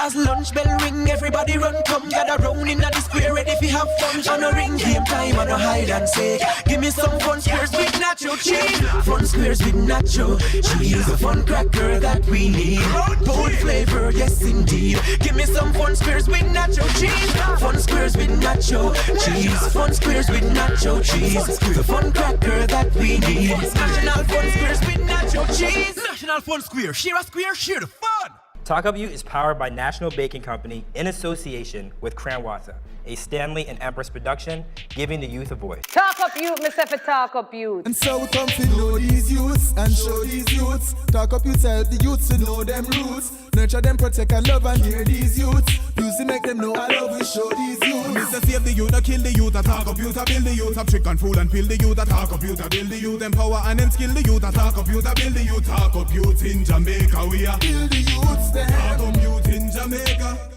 As lunch bell ring, everybody run, come gather round in the square, ready fi have fun. On a ring game time, on a hide and seek. Give me some fun squares with nacho cheese. Fun squares with nacho cheese. A fun cracker that we need. Bold flavor, yes indeed. Give me some fun squares with nacho cheese. Fun squares with nacho cheese. Fun squares with nacho cheese. The fun cracker that we need. National Fun Squares with nacho cheese. National Fun Square, share the fun. Talk Up Yout is powered by National Baking Company in association with Cranwatha, a Stanley and Empress production, giving the youth a voice. Talk Up Yout, myself a Talk Up Yout. And so we come to know these youths and show these youths. Talk up youth, help the youths to know them roots. Nurture them, protect and love and hear these youths. Music make them know I love we show these youths. Mr. Save the youth, I kill the youth, I talk up youth, I build the youth, I trick and fool and pill the youth, I talk up youth, I build the youth, empower and then skill the youth, I talk up youth, I build the youth, talk up youth in Jamaica, we are Build the youths there. talk up youth in Jamaica.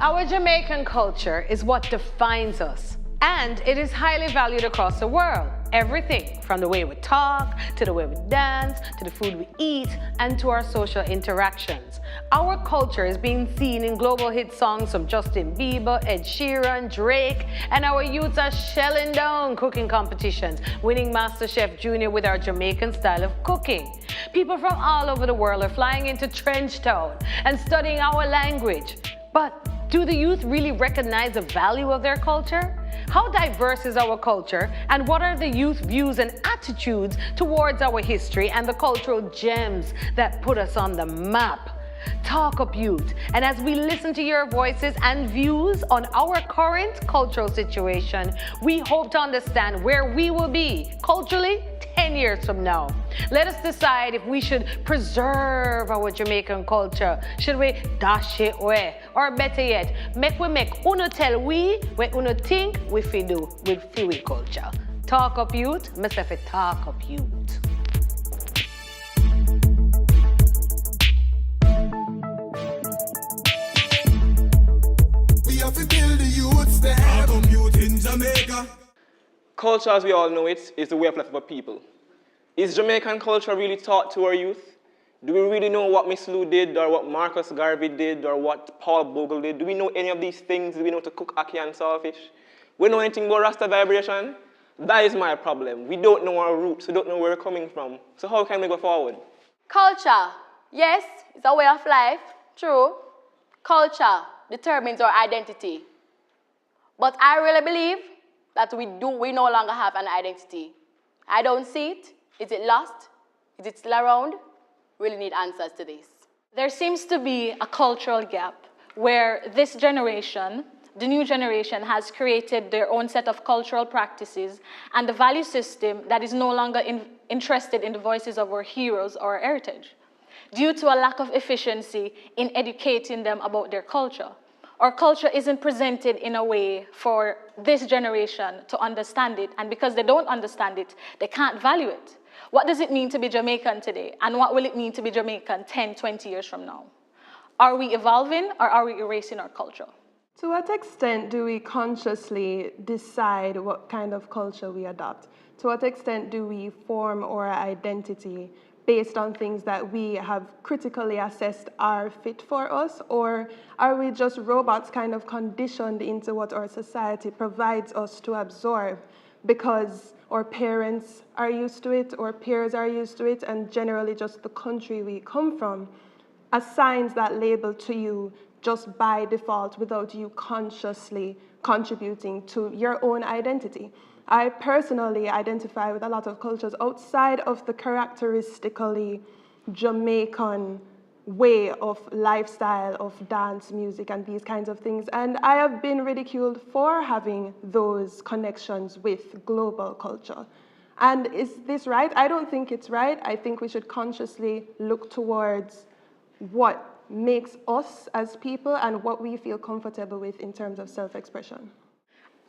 Our Jamaican culture is what defines us, and it is highly valued across the world. Everything from the way we talk, to the way we dance, to the food we eat, and to our social interactions. Our culture is being seen in global hit songs from Justin Bieber, Ed Sheeran, Drake, and our youths are shelling down cooking competitions, winning MasterChef Junior with our Jamaican style of cooking. People from all over the world are flying into Trenchtown and studying our language. But do the youth really recognize the value of their culture? How diverse is our culture, and what are the youth views and attitudes towards our history and the cultural gems that put us on the map? Talk Up Yout, and as we listen to your voices and views on our current cultural situation, we hope to understand where we will be culturally 10 years from now. Let us decide if we should preserve our Jamaican culture. Should we dash it away? Or better yet, make uno tell we what uno think we fi do with we culture. Talk Up Yout, myself a Talk Up Yout. We have to build the youths there. Talk up youth in Jamaica. Culture, as we all know it, is the way of life of a people. Is Jamaican culture really taught to our youth? Do we really know what Miss Lou did, or what Marcus Garvey did, or what Paul Bogle did? Do we know any of these things? Do we know to cook ackee and saltfish? We know anything about Rasta vibration? That is my problem. We don't know our roots. We don't know where we're coming from. So how can we go forward? Culture, yes, it's a way of life, true. Culture determines our identity. But I really believe that we no longer have an identity. I don't see it. Is it lost? Is it still around? Really need answers to this. There seems to be a cultural gap where this generation, the new generation, has created their own set of cultural practices and the value system that is no longer interested in the voices of our heroes or our heritage, due to a lack of efficiency in educating them about their culture. Our culture isn't presented in a way for this generation to understand it, and because they don't understand it, they can't value it. What does it mean to be Jamaican today, and what will it mean to be Jamaican 10, 20 years from now? Are we evolving, or are we erasing our culture? To what extent do we consciously decide what kind of culture we adopt? To what extent do we form our identity based on things that we have critically assessed are fit for us? Or are we just robots kind of conditioned into what our society provides us to absorb because our parents are used to it, our peers are used to it, and generally just the country we come from assigns that label to you just by default without you consciously contributing to your own identity? I personally identify with a lot of cultures outside of the characteristically Jamaican way of lifestyle, of dance, music, and these kinds of things. And I have been ridiculed for having those connections with global culture. And is this right? I don't think it's right. I think we should consciously look towards what makes us as people and what we feel comfortable with in terms of self-expression.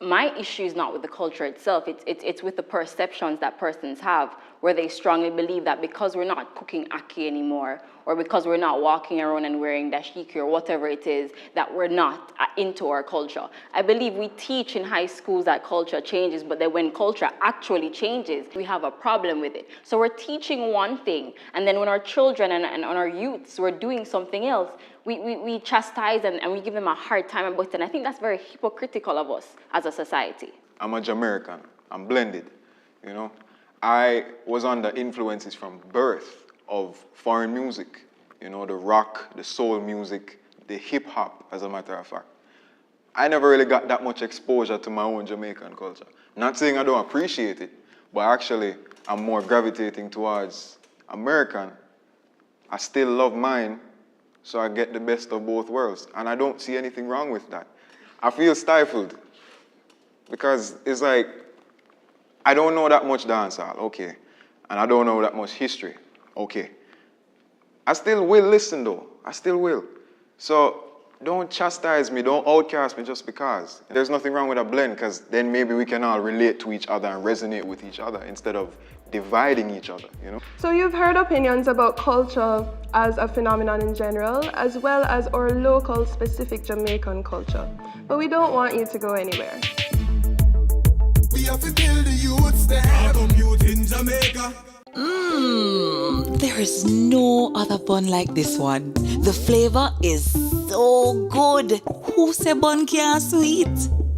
My issue is not with the culture itself, it's with the perceptions that persons have. where they strongly believe that because we're not cooking ackee anymore, or because we're not walking around and wearing dashiki or whatever it is, that we're not into our culture. I believe we teach in high schools that culture changes, but then when culture actually changes, we have a problem with it. So we're teaching one thing, and then when our children and our youths were doing something else, we chastise and we give them a hard time about it. And I think that's very hypocritical of us as a society. I'm a Jamaican. I'm blended, you know. I was under influences from birth of foreign music, you know, the rock, the soul music, the hip hop, as a matter of fact. I never really got that much exposure to my own Jamaican culture. Not saying I don't appreciate it, but actually I'm more gravitating towards American. I still love mine, so I get the best of both worlds. And I don't see anything wrong with that. I feel stifled because it's like, I don't know that much dancehall, okay. And I don't know that much history, okay. I still will listen though, I still will. So don't chastise me, don't outcast me just because. There's nothing wrong with a blend, because then maybe we can all relate to each other and resonate with each other instead of dividing each other, you know? So you've heard opinions about culture as a phenomenon in general, as well as our local specific Jamaican culture. But we don't want you to go anywhere. We have to build the youths there. Talk youth in Jamaica. There is no other bun like this one. The flavor is so good. Who say bun can't sweet?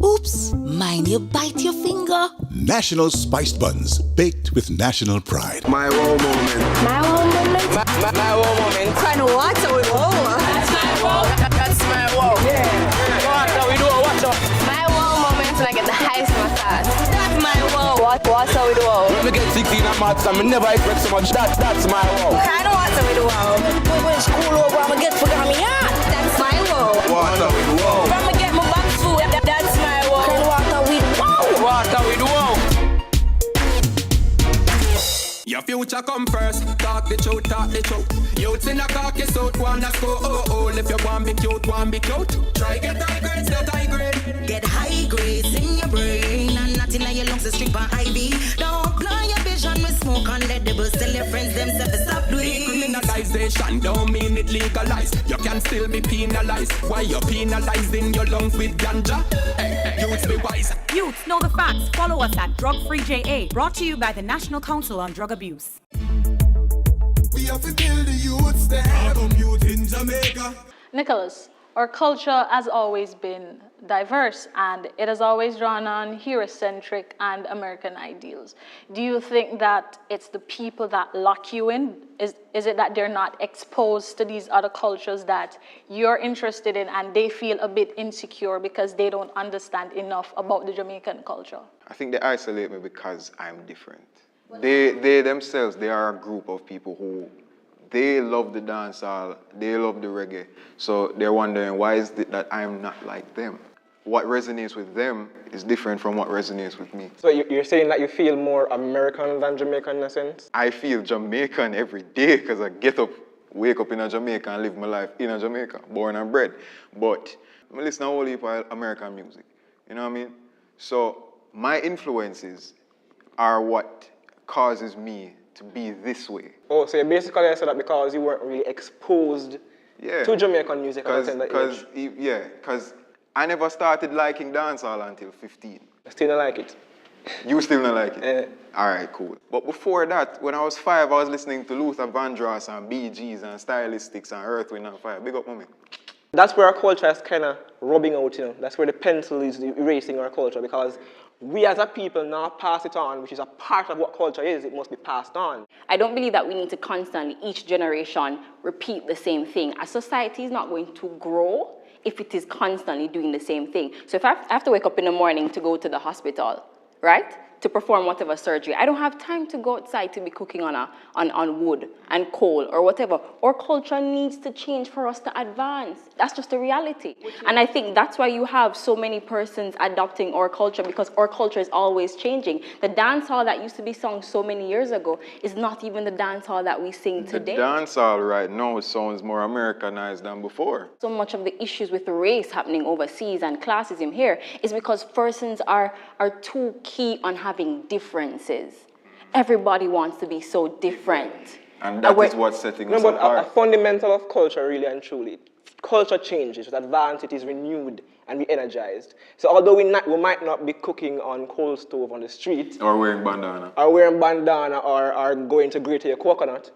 Oops, mind you bite your finger. National spiced buns, baked with national pride. My wow moment. My wow moment? My wow moment. Kind of what? That's my wow. That's my wow. Yeah. What we do? Watch out. My wow moment when I get the highest massage. That's my wow. What's how we do wow? When we get 16 at maths, I never expect so much. That's my wow. I know what's how we do wow. When school over, I'm gonna get for me. Yeah, that's my wow. Water we do wow. I'm gonna get my back food. That's my wow. Water we do wow. Water we do wow. Your future come first, talk the truth. Youths in a caucus out, wanna go, oh. If you want be cute, try get high grades, get high grade. Get high grades in your brain and not in your lungs, a strip on IV. Don't blind your vision with smoke and edibles. Tell your friends themselves to stop doing. Criminalization don't mean it legalized. You can still be penalized. Why you penalizing your lungs with ganja? Hey, youths be wise. Youths know the facts. Follow us at Drug Free JA. Brought to you by the National Council on Drug Abuse. We have to build the youths there. Talk youth in Jamaica. Nicholas, our culture has always been diverse and it has always drawn on Eurocentric and American ideals. Do you think that it's the people that lock you in? Is it that they're not exposed to these other cultures that you're interested in and they feel a bit insecure because they don't understand enough about the Jamaican culture? I think they isolate me because I'm different. They themselves, they are a group of people who, they love the dancehall, they love the reggae. So they're wondering, why is it that I'm not like them? What resonates with them is different from what resonates with me. So you're saying that you feel more American than Jamaican in a sense? I feel Jamaican every day because I get up, wake up in a Jamaica and live my life in a Jamaica, born and bred. But I listen to a whole heap of American music, you know what I mean? So my influences are what causes me to be this way. Oh, so you basically said that because you weren't really exposed to Jamaican music at that age. Because I never started liking dancehall until 15. I still don't like it. You still don't like it? All right, cool. But before that, when I was 5, I was listening to Luther Vandross and BGs and Stylistics and Earth, Wind and Fire. Big up, mommy. That's where our culture is kind of rubbing out, you know. That's where the pencil is erasing our culture, because we as a people now pass it on, which is a part of what culture is. It must be passed on. I don't believe that we need to constantly, each generation, repeat the same thing. A society is not going to grow if it is constantly doing the same thing. So if I have to wake up in the morning to go to the hospital, right, to perform whatever surgery, I don't have time to go outside to be cooking on wood and coal or whatever. Our culture needs to change for us to advance. That's just the reality. And I think that's why you have so many persons adopting our culture, because our culture is always changing. The dancehall that used to be sung so many years ago is not even the dancehall that we sing today. The dancehall right now sounds more Americanized than before. So much of the issues with race happening overseas and classism here is because persons are too key on having differences everybody wants to be so different. And that is what's setting us but apart. a fundamental of culture, really and truly. Culture changes, it advances, it is renewed and re-energized. So although we might not be cooking on coal stove on the street, or wearing bandana, or going to grate your coconut,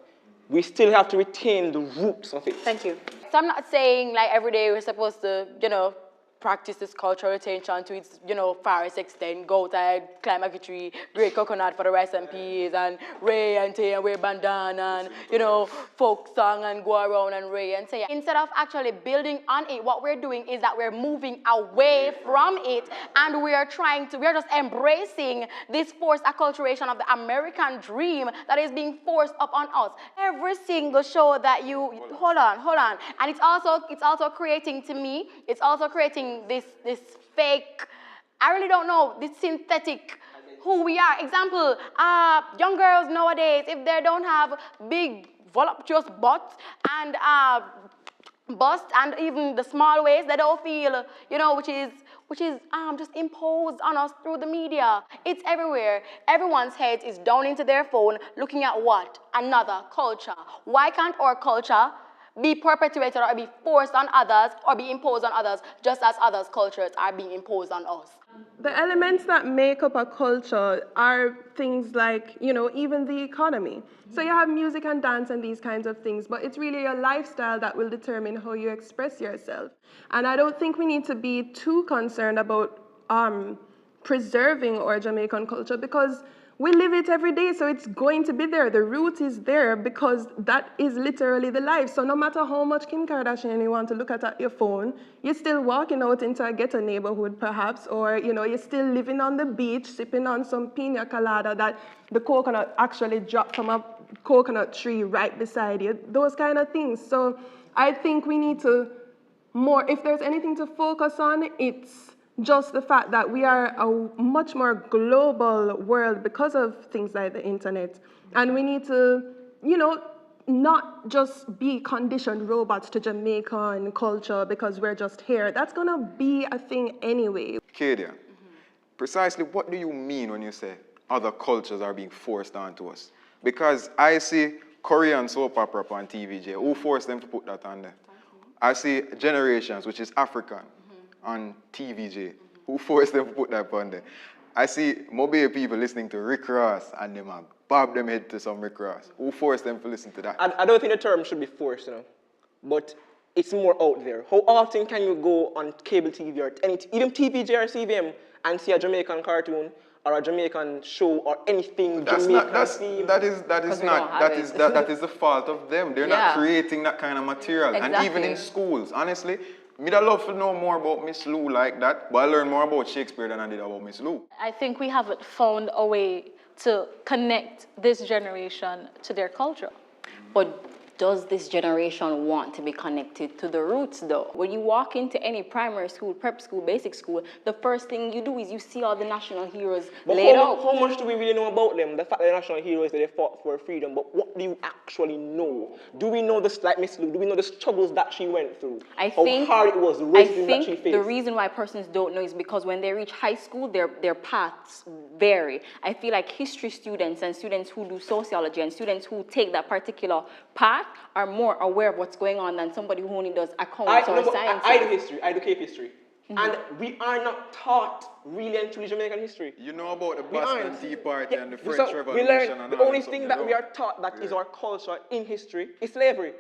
we still have to retain the roots of it. Thank you. So I'm not saying like every day we're supposed to, practice this cultural retention to its, farthest extent, go outside, climb a tree, grate coconut for the rice and peas, and ray and tay and wear bandana, and, folk song and go around and ray and tay. Instead of actually building on it, what we're doing is that we're moving away from it, and we're just embracing this forced acculturation of the American dream that is being forced upon us. Every single show that hold on, and it's also creating, to me, it's also creating this fake, I really don't know, this synthetic who we are. Example, young girls nowadays, if they don't have big voluptuous butts and bust and even the small waist, they don't feel, which is just imposed on us through the media. It's everywhere. Everyone's head is down into their phone looking at what? Another culture. Why can't our culture be perpetuated or be forced on others or be imposed on others just as others' cultures are being imposed on us? The elements that make up a culture are things like, even the economy. So you have music and dance and these kinds of things, but it's really your lifestyle that will determine how you express yourself. And I don't think we need to be too concerned about preserving our Jamaican culture, because we live it every day, so it's going to be there. The root is there because that is literally the life. So no matter how much Kim Kardashian you want to look at your phone, you're still walking out into a ghetto neighborhood perhaps, or you're still living on the beach, sipping on some pina colada that the coconut actually dropped from a coconut tree right beside you, those kind of things. So I think we need to if there's anything to focus on, it's just the fact that we are a much more global world because of things like the internet. And we need to, not just be conditioned robots to Jamaican culture because we're just here. That's going to be a thing anyway. Kadia, precisely what do you mean when you say other cultures are being forced onto us? Because I see Korean soap opera on TVJ. Who forced them to put that on there? I see Generations, which is African, on TVJ. Who forced them to put that on there? I see Mobile people listening to Rick Ross and them bob them head to some Rick Ross. Who forced them to listen to that? I don't think the term should be forced, but it's more out there. How often can you go on cable TV or even TVJ or CVM and see a Jamaican cartoon or a Jamaican show or anything That is the fault of them. They're not creating that kind of material. Exactly. And even in schools, honestly, I'd love to know more about Miss Lou like that, but I learned more about Shakespeare than I did about Miss Lou. I think we haven't found a way to connect this generation to their culture. But does this generation want to be connected to the roots, though? When you walk into any primary school, prep school, basic school, the first thing you do is you see all the national heroes laid out. How much do we really know about them? The fact that the national heroes, that they fought for freedom, but what do you actually know? Do we know this, like Miss Lou, do we know the struggles that she went through? How hard it was, the racism that she faced? The reason why persons don't know is because when they reach high school, their paths vary. I feel like history students and students who do sociology and students who take that particular path are more aware of what's going on than somebody who only does accounts or science. I do history, I do Cape history. And we are not taught really and truly Jamaican history. You know about the Boston Tea Party and the French Revolution. We learn, the only thing that we are taught that is our culture in history is slavery.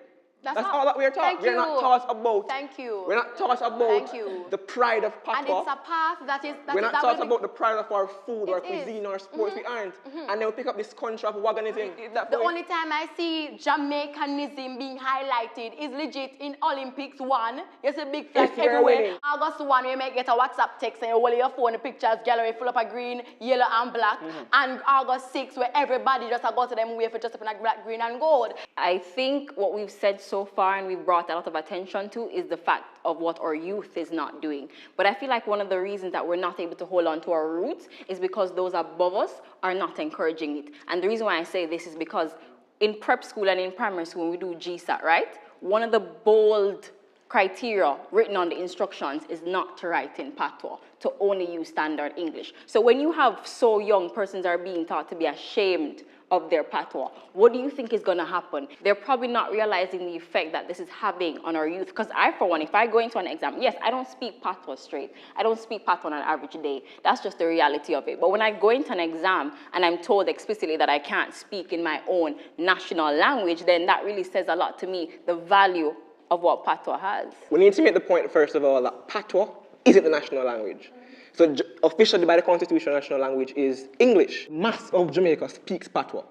That's all that we are taught. We're not taught about. We're not taught about the pride of Papa. And it's a path that is. We're not taught about the pride of our food, our cuisine, our sports. We aren't. And then we pick up this country of wagonism. The only time I see Jamaicanism being highlighted is legit in Olympics 1. There's a big flag everywhere. August 1, we might get a WhatsApp text and you hold your phone, the pictures gallery full of a green, yellow, and black. And August 6, where everybody just go to them way for just up in a black, green, and gold. I think what we've said so far and we've brought a lot of attention to is the fact of what our youth is not doing. But I feel like one of the reasons that we're not able to hold on to our roots is because those above us are not encouraging it. And the reason why I say this is because in prep school and in primary school, when we do GSAT, right? One of the bold criteria written on the instructions is not to write in patois, to only use standard English. So when you have so young persons are being taught to be ashamed of their patois, what do you think is going to happen? They're probably not realizing the effect that this is having on our youth. Because I, for one, if I go into an exam, yes, I don't speak patois straight. I don't speak patois on an average day. That's just the reality of it. But when I go into an exam and I'm told explicitly that I can't speak in my own national language, then that really says a lot to me, the value of what patois has. We need to make the point, first of all, that patois isn't the national language. So officially by the Constitution, national language is English. Mass of Jamaica speaks patois.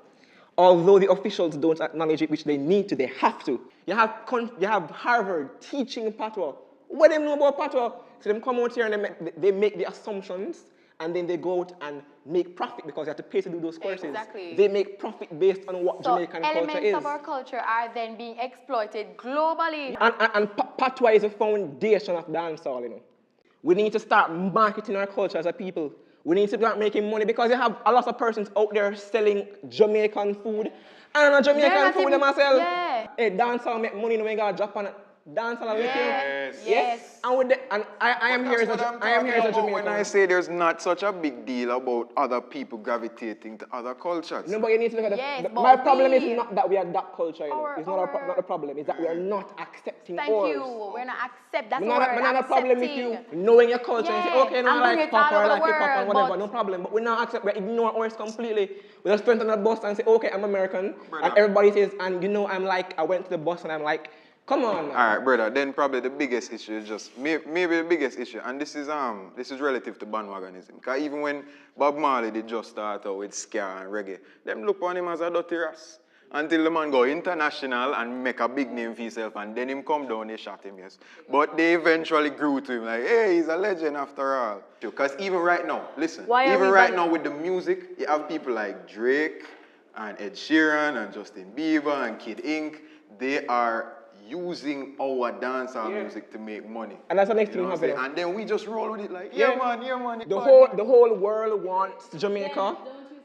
Although the officials don't acknowledge it, which they need to, they have to. You have Harvard teaching patois. What do they know about patois? So they come out here and they make the assumptions, and then they go out and make profit because they have to pay to do those courses. Exactly. They make profit based on what Jamaican culture is. Elements of our culture are then being exploited globally. And patois is a foundation of dancehall, you know. We need to start marketing our culture as a people. We need to start making money because you have a lot of persons out there selling Jamaican food. And on Jamaican food, they must sell. Yeah. Hey, dancehall make money when we got Japan. Dancehall with you. Yes. And I am here as a Jamaican. When I say there's not such a big deal about other people gravitating to other cultures. No, but you need to look at my problem is not that we adopt culture, you know. It's not the problem. It's that we are not accepting ours. Thank you. We're not accept. That's what we're not a problem with you knowing your culture and say, okay, no, I like pop or I like hip hop and whatever, no problem. But we not accept, we ignore ours completely. We just turn on the bus and say, okay, I'm American. And everybody says, and you know, I went to the bus and I'm like, come on, man. All right, brother. Then probably the biggest issue is just maybe the biggest issue, and this is relative to bandwagonism. Because even when Bob Marley did just start out with ska and reggae, them look on him as a dirty ass. Until the man go international and make a big name for himself, and then him come down, they shot him, yes. But they eventually grew to him like, hey, he's a legend after all. Because even right now, listen, even right now with the music, you have people like Drake and Ed Sheeran and Justin Bieber and Kid Ink. They are using our dancehall music to make money. And that's the next thing happening. And then we just roll with it like, yeah man. The whole world wants Jamaica,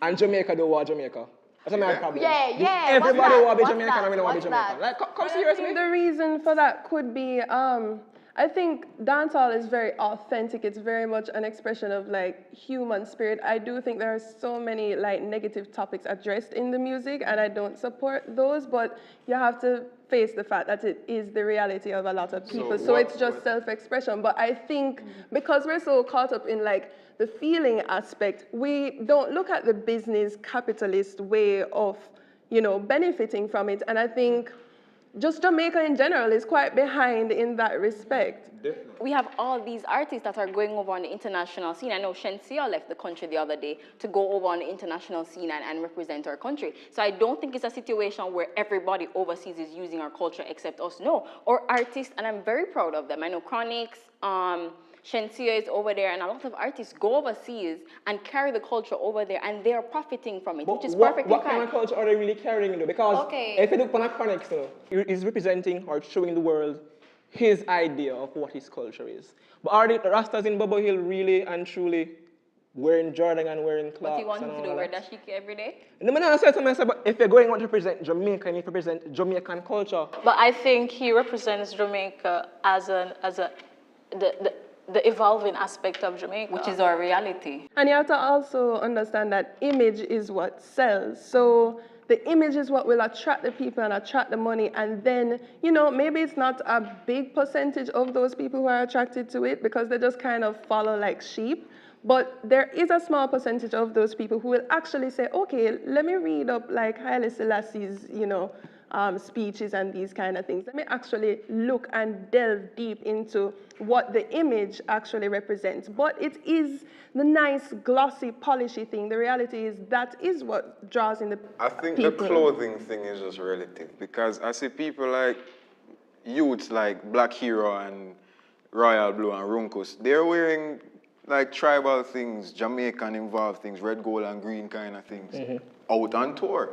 and Jamaica don't want Jamaica. That's my problem. Yeah. Everybody wants to be Jamaican and we don't want to be Jamaican. Like, come seriously. The reason for that could be, I think dancehall is very authentic. It's very much an expression of like human spirit. I do think there are so many like negative topics addressed in the music, and I don't support those, but you have to face the fact that it is the reality of a lot of people. So it's just self-expression. But I think because we're so caught up in like the feeling aspect, we don't look at the business capitalist way of, you know, benefiting from it. And I think just Jamaica in general is quite behind in that respect. Definitely. We have all these artists that are going over on the international scene. I know Shensia left the country the other day to go over on the international scene and represent our country. So I don't think it's a situation where everybody overseas is using our culture except us. No, our artists, and I'm very proud of them. I know Chronix, Shensia is over there, and a lot of artists go overseas and carry the culture over there, and they are profiting from it, which is perfectly fine. What kind of culture are they really carrying, though? Because if you look on a Chronix, he's representing or showing the world his idea of what his culture is. But are the Rastas in Bubble Hill really and truly wearing Jordan and wearing Clarks? What he wants to do, wear dashiki every day? No, I say to myself, but if you're going on to represent Jamaica, you need to represent Jamaican culture. But I think he represents Jamaica as the evolving aspect of Jamaica, which is our reality. And you have to also understand that image is what sells. So the image is what will attract the people and attract the money. And then, you know, maybe it's not a big percentage of those people who are attracted to it because they just kind of follow like sheep. But there is a small percentage of those people who will actually say, okay, let me read up like Haile Selassie's, you know, speeches and these kind of things. Let me actually look and delve deep into what the image actually represents. But it is the nice, glossy, polishy thing. The reality is that is what draws in the I think people. The clothing thing is just relative because I see people like youths like Black Hero and Royal Blue and Runkus, they're wearing like tribal things, Jamaican involved things, red, gold, and green kind of things out on tour.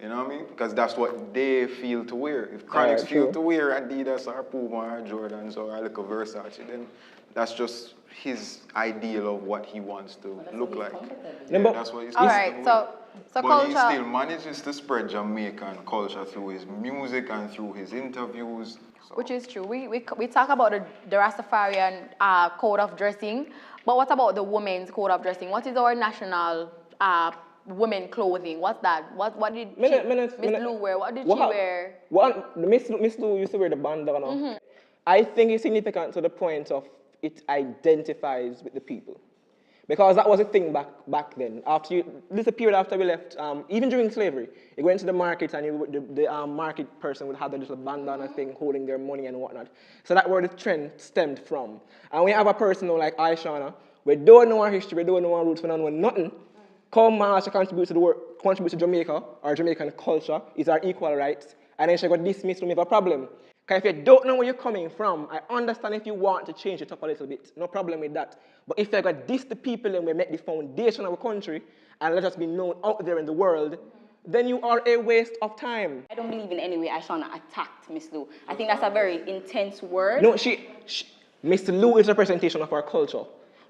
You know what I mean? Because that's what they feel to wear. If Chronix feel to wear Adidas or Puma or Jordans or a little Versace, then that's just his ideal of what he wants to look like. Yeah, that's what he's All right, so but culture. he still manages to spread Jamaican culture through his music and through his interviews. So. Which is true. We talk about the Rastafarian code of dressing, but what about the women's code of dressing? What is our national women clothing? What's that? What did Miss Lou wear? What did she wear? Miss Lou used to wear the bandana. I think it's significant to the point of it identifies with the people. Because that was a thing back then. This is a period after we left, even during slavery, you go into the market and the market person would have the little bandana thing holding their money and whatnot. So that's where the trend stemmed from. And we have a person like Aishana, we don't know our history, we don't know our roots, we don't know nothing. Come and she contribute to the work, contribute to Jamaica, or Jamaican culture, is our equal rights, and then she got dismissed with a problem. Because if you don't know where you're coming from, I understand if you want to change it up a little bit, no problem with that. But if you're going to diss the people and we make the foundation of our country and let us be known out there in the world, then you are a waste of time. I don't believe in any way Aishana attacked Miss Lou. I think that's a very intense word. No, Miss Lou is a representation of our culture.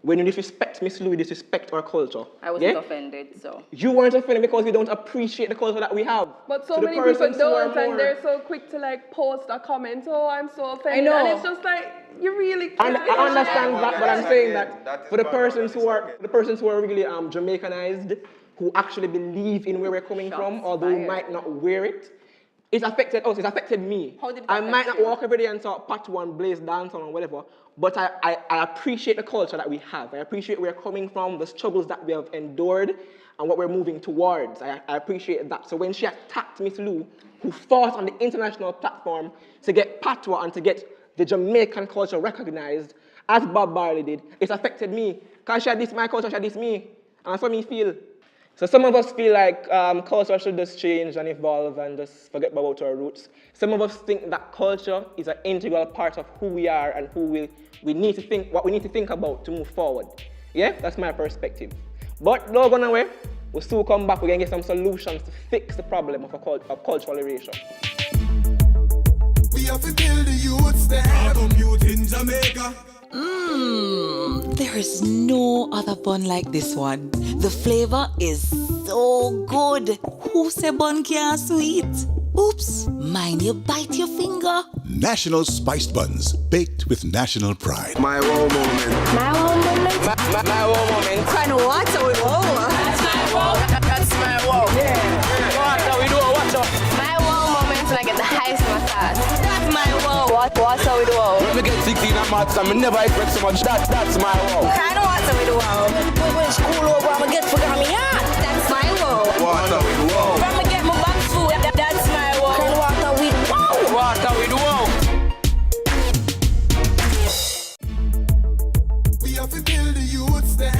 When you disrespect Miss Lou, you disrespect our culture. I wasn't offended, so. You weren't offended because we don't appreciate the culture that we have. But so many people don't, and they're so quick to like post a comment, oh, I'm so offended. I know. And it's just like, you really can't. And I understand that, but I'm saying that for the persons who are really Jamaicanized, who actually believe in where we're coming from, although we might not wear it, it's affected us, it's affected me. How did it I might not walk every day and talk patois and blaze dance or whatever, but I appreciate the culture that we have. I appreciate where we're coming from, the struggles that we have endured, and what we're moving towards. I appreciate that. So when she attacked Miss Lou, who fought on the international platform to get patois and to get the Jamaican culture recognized, as Bob Marley did, it affected me. Because she had this my culture, she had this me. And that's what me feel. So some of us feel like culture should just change and evolve and just forget about our roots. Some of us think that culture is an integral part of who we are and who we need to think, what we need to think about to move forward. Yeah, that's my perspective. But don't go away. We'll still come back. We're going to get some solutions to fix the problem of cultural erasure. We have to build the youths there. Youth in Jamaica. There is no other bun like this one. The flavor is so good. Who say bun can't sweet? Oops, mind you bite your finger. National spiced buns, baked with national pride. My wow moment. My wow moment. My wow moment. Kind of water with wow. That's my wow. That's my wow. Yeah. Water with wow. Watch out. My wow moment when I get the highest massage. That's my wow. Water with wow. When we get 16 at maths, I never expect so much. That's my wow. Kind of water with wow. When school over, I'm get forgot me out. That's my wow. Water with wow. When I get my back food, that's my wow. Kind of water with wow. Water with wow. We have to build the youths there.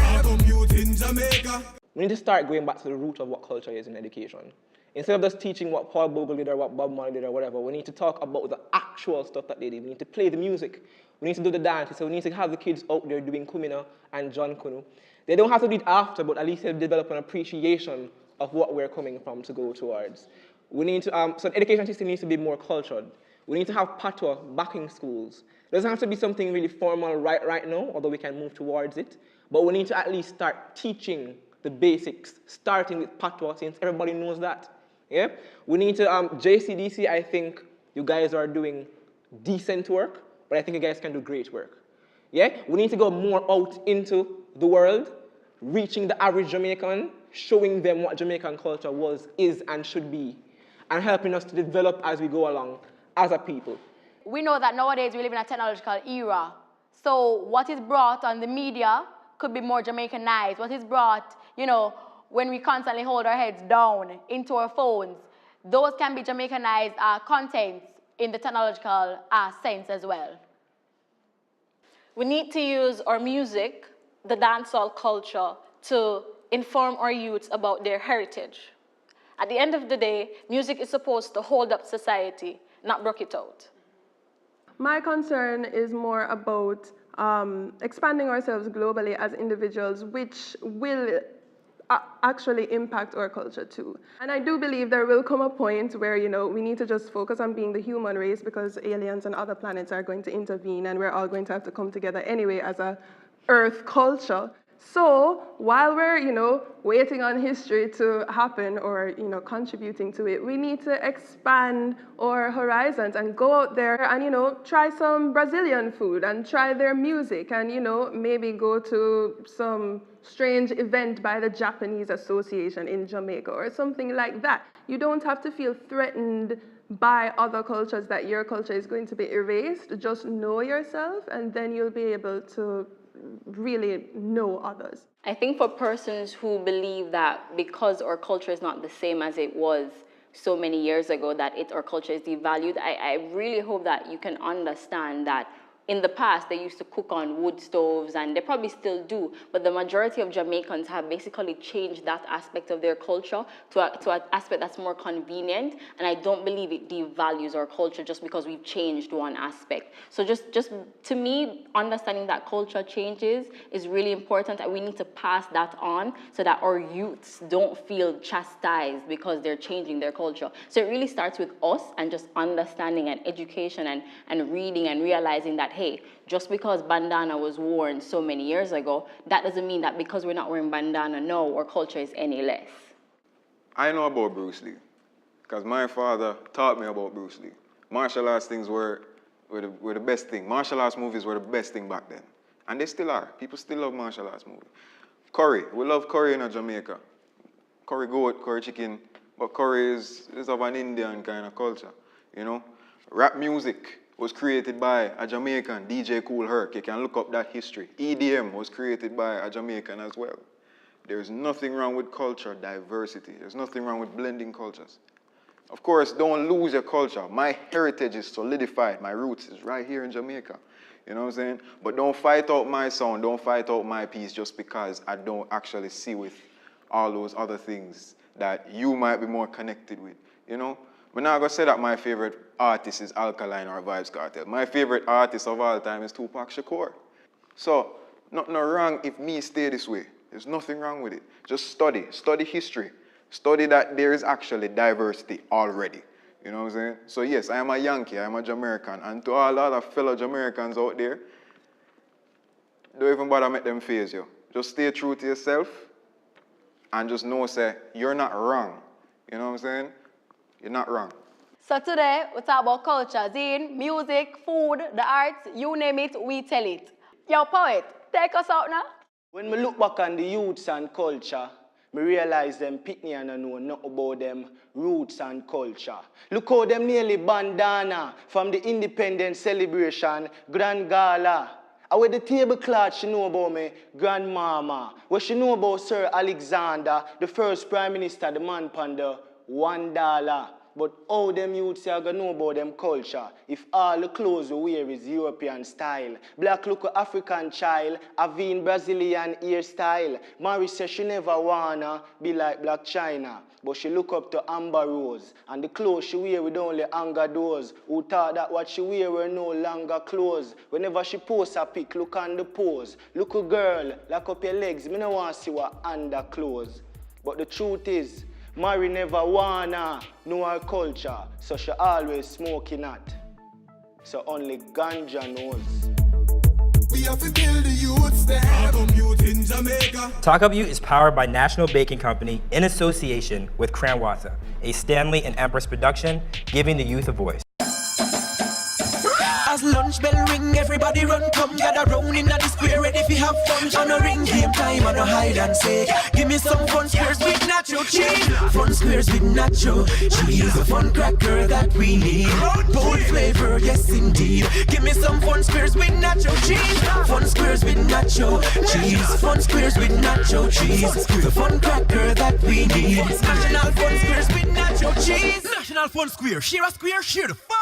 Youth in Jamaica. We need to start going back to the root of what culture is in education. Instead of just teaching what Paul Bogle did or what Bob Marley did or whatever, we need to talk about the actual stuff that they did. We need to play the music. We need to do the dances. So we need to have the kids out there doing Kumina and John Kunu. They don't have to do it after, but at least they'll develop an appreciation of what we're coming from to go towards. We need to, so the education system needs to be more cultured. We need to have patois back in schools. It doesn't have to be something really formal right now, although we can move towards it. But we need to at least start teaching the basics, starting with patois, since everybody knows that. Yeah? We need to, JCDC, I think you guys are doing decent work, but I think you guys can do great work. Yeah? We need to go more out into the world, reaching the average Jamaican, showing them what Jamaican culture is, and should be, and helping us to develop as we go along as a people. We know that nowadays we live in a technological era. So what is brought on the media could be more Jamaicanized. What is brought, when we constantly hold our heads down into our phones, those can be Jamaicanized contents in the technological sense as well. We need to use our music, the dancehall culture, to inform our youths about their heritage. At the end of the day, music is supposed to hold up society, not break it out. My concern is more about expanding ourselves globally as individuals, which will actually impact our culture too. And I do believe there will come a point where, we need to just focus on being the human race, because aliens and other planets are going to intervene and we're all going to have to come together anyway as a earth culture. So while we're, waiting on history to happen or, contributing to it, we need to expand our horizons and go out there and, try some Brazilian food and try their music and, maybe go to some strange event by the Japanese Association in Jamaica or something like that. You don't have to feel threatened by other cultures that your culture is going to be erased. Just know yourself and then you'll be able to really know others. I think for persons who believe that because our culture is not the same as it was so many years ago, that our culture is devalued, I really hope that you can understand that in the past, they used to cook on wood stoves, and they probably still do, but the majority of Jamaicans have basically changed that aspect of their culture to an aspect that's more convenient, and I don't believe it devalues our culture just because we've changed one aspect. So just to me, understanding that culture changes is really important, and we need to pass that on so that our youths don't feel chastised because they're changing their culture. So it really starts with us and just understanding and education and reading and realizing that, hey, just because bandana was worn so many years ago, that doesn't mean that because we're not wearing bandana now, our culture is any less. I know about Bruce Lee, because my father taught me about Bruce Lee. Martial arts things were the best thing. Martial arts movies were the best thing back then. And they still are. People still love martial arts movies. Curry, we love curry in Jamaica. Curry goat, curry chicken, but curry is of an Indian kind of culture, Rap music was created by a Jamaican, DJ Kool Herc. You can look up that history. EDM was created by a Jamaican as well. There's nothing wrong with culture diversity. There's nothing wrong with blending cultures. Of course, don't lose your culture. My heritage is solidified. My roots is right here in Jamaica. You know what I'm saying? But don't fight out my sound. Don't fight out my piece just because I don't actually see with all those other things that you might be more connected with, But now I'm going to say that my favorite artist is Alkaline or Vybz Kartel. My favorite artist of all time is Tupac Shakur. So, nothing wrong if me stay this way. There's nothing wrong with it. Just study history. Study that there is actually diversity already. You know what I'm saying? So yes, I am a Yankee, I am a Jamaican. And to all other fellow Jamaicans out there, don't even bother make them phase you. Just stay true to yourself and just know, say, you're not wrong. You know what I'm saying? You're not wrong. So today, we talk about culture, zine, music, food, the arts, you name it, we tell it. Yo, poet, take us out now. When we look back on the youths and culture, me realize them pitney and I know nothing about them roots and culture. Look how them nearly bandana from the independence celebration, Grand Gala. And with the tablecloth she know about me, Grandmama. What she know about Sir Alexander, the first Prime Minister, the man panda, $1. But how them youths are gonna know about them culture if all the clothes we wear is European style? Black look African child, having Brazilian hairstyle. Mary says she never wanna be like Black China, but she look up to Amber Rose. And the clothes she wear with only anger doors. Who thought that what she wear were no longer clothes? Whenever she posts a pic, look on the pose. Look a girl, lock up your legs, me no want to see what under clothes. But the truth is, Mary never wanna know her culture, so she always smoking that. So only ganja knows. We have to build the youths there. Talk Up Youth in Jamaica. Talk Up Youth is powered by National Baking Company in association with Cranwassa, a Stanley and Empress production, giving the youth a voice. As lunch bell ring, everybody run, come gather round in the square, ready fi have fun. On a ring game time, on a hide and seek. Give me some fun squares with nacho cheese. Fun squares with nacho cheese, a fun cracker that we need. Bold flavor, yes indeed. Give me some fun squares with nacho cheese. Fun squares with nacho cheese. Fun squares with nacho cheese, the fun cracker that we need. National fun squares with nacho cheese. National Fun Square, share a square, share the fun.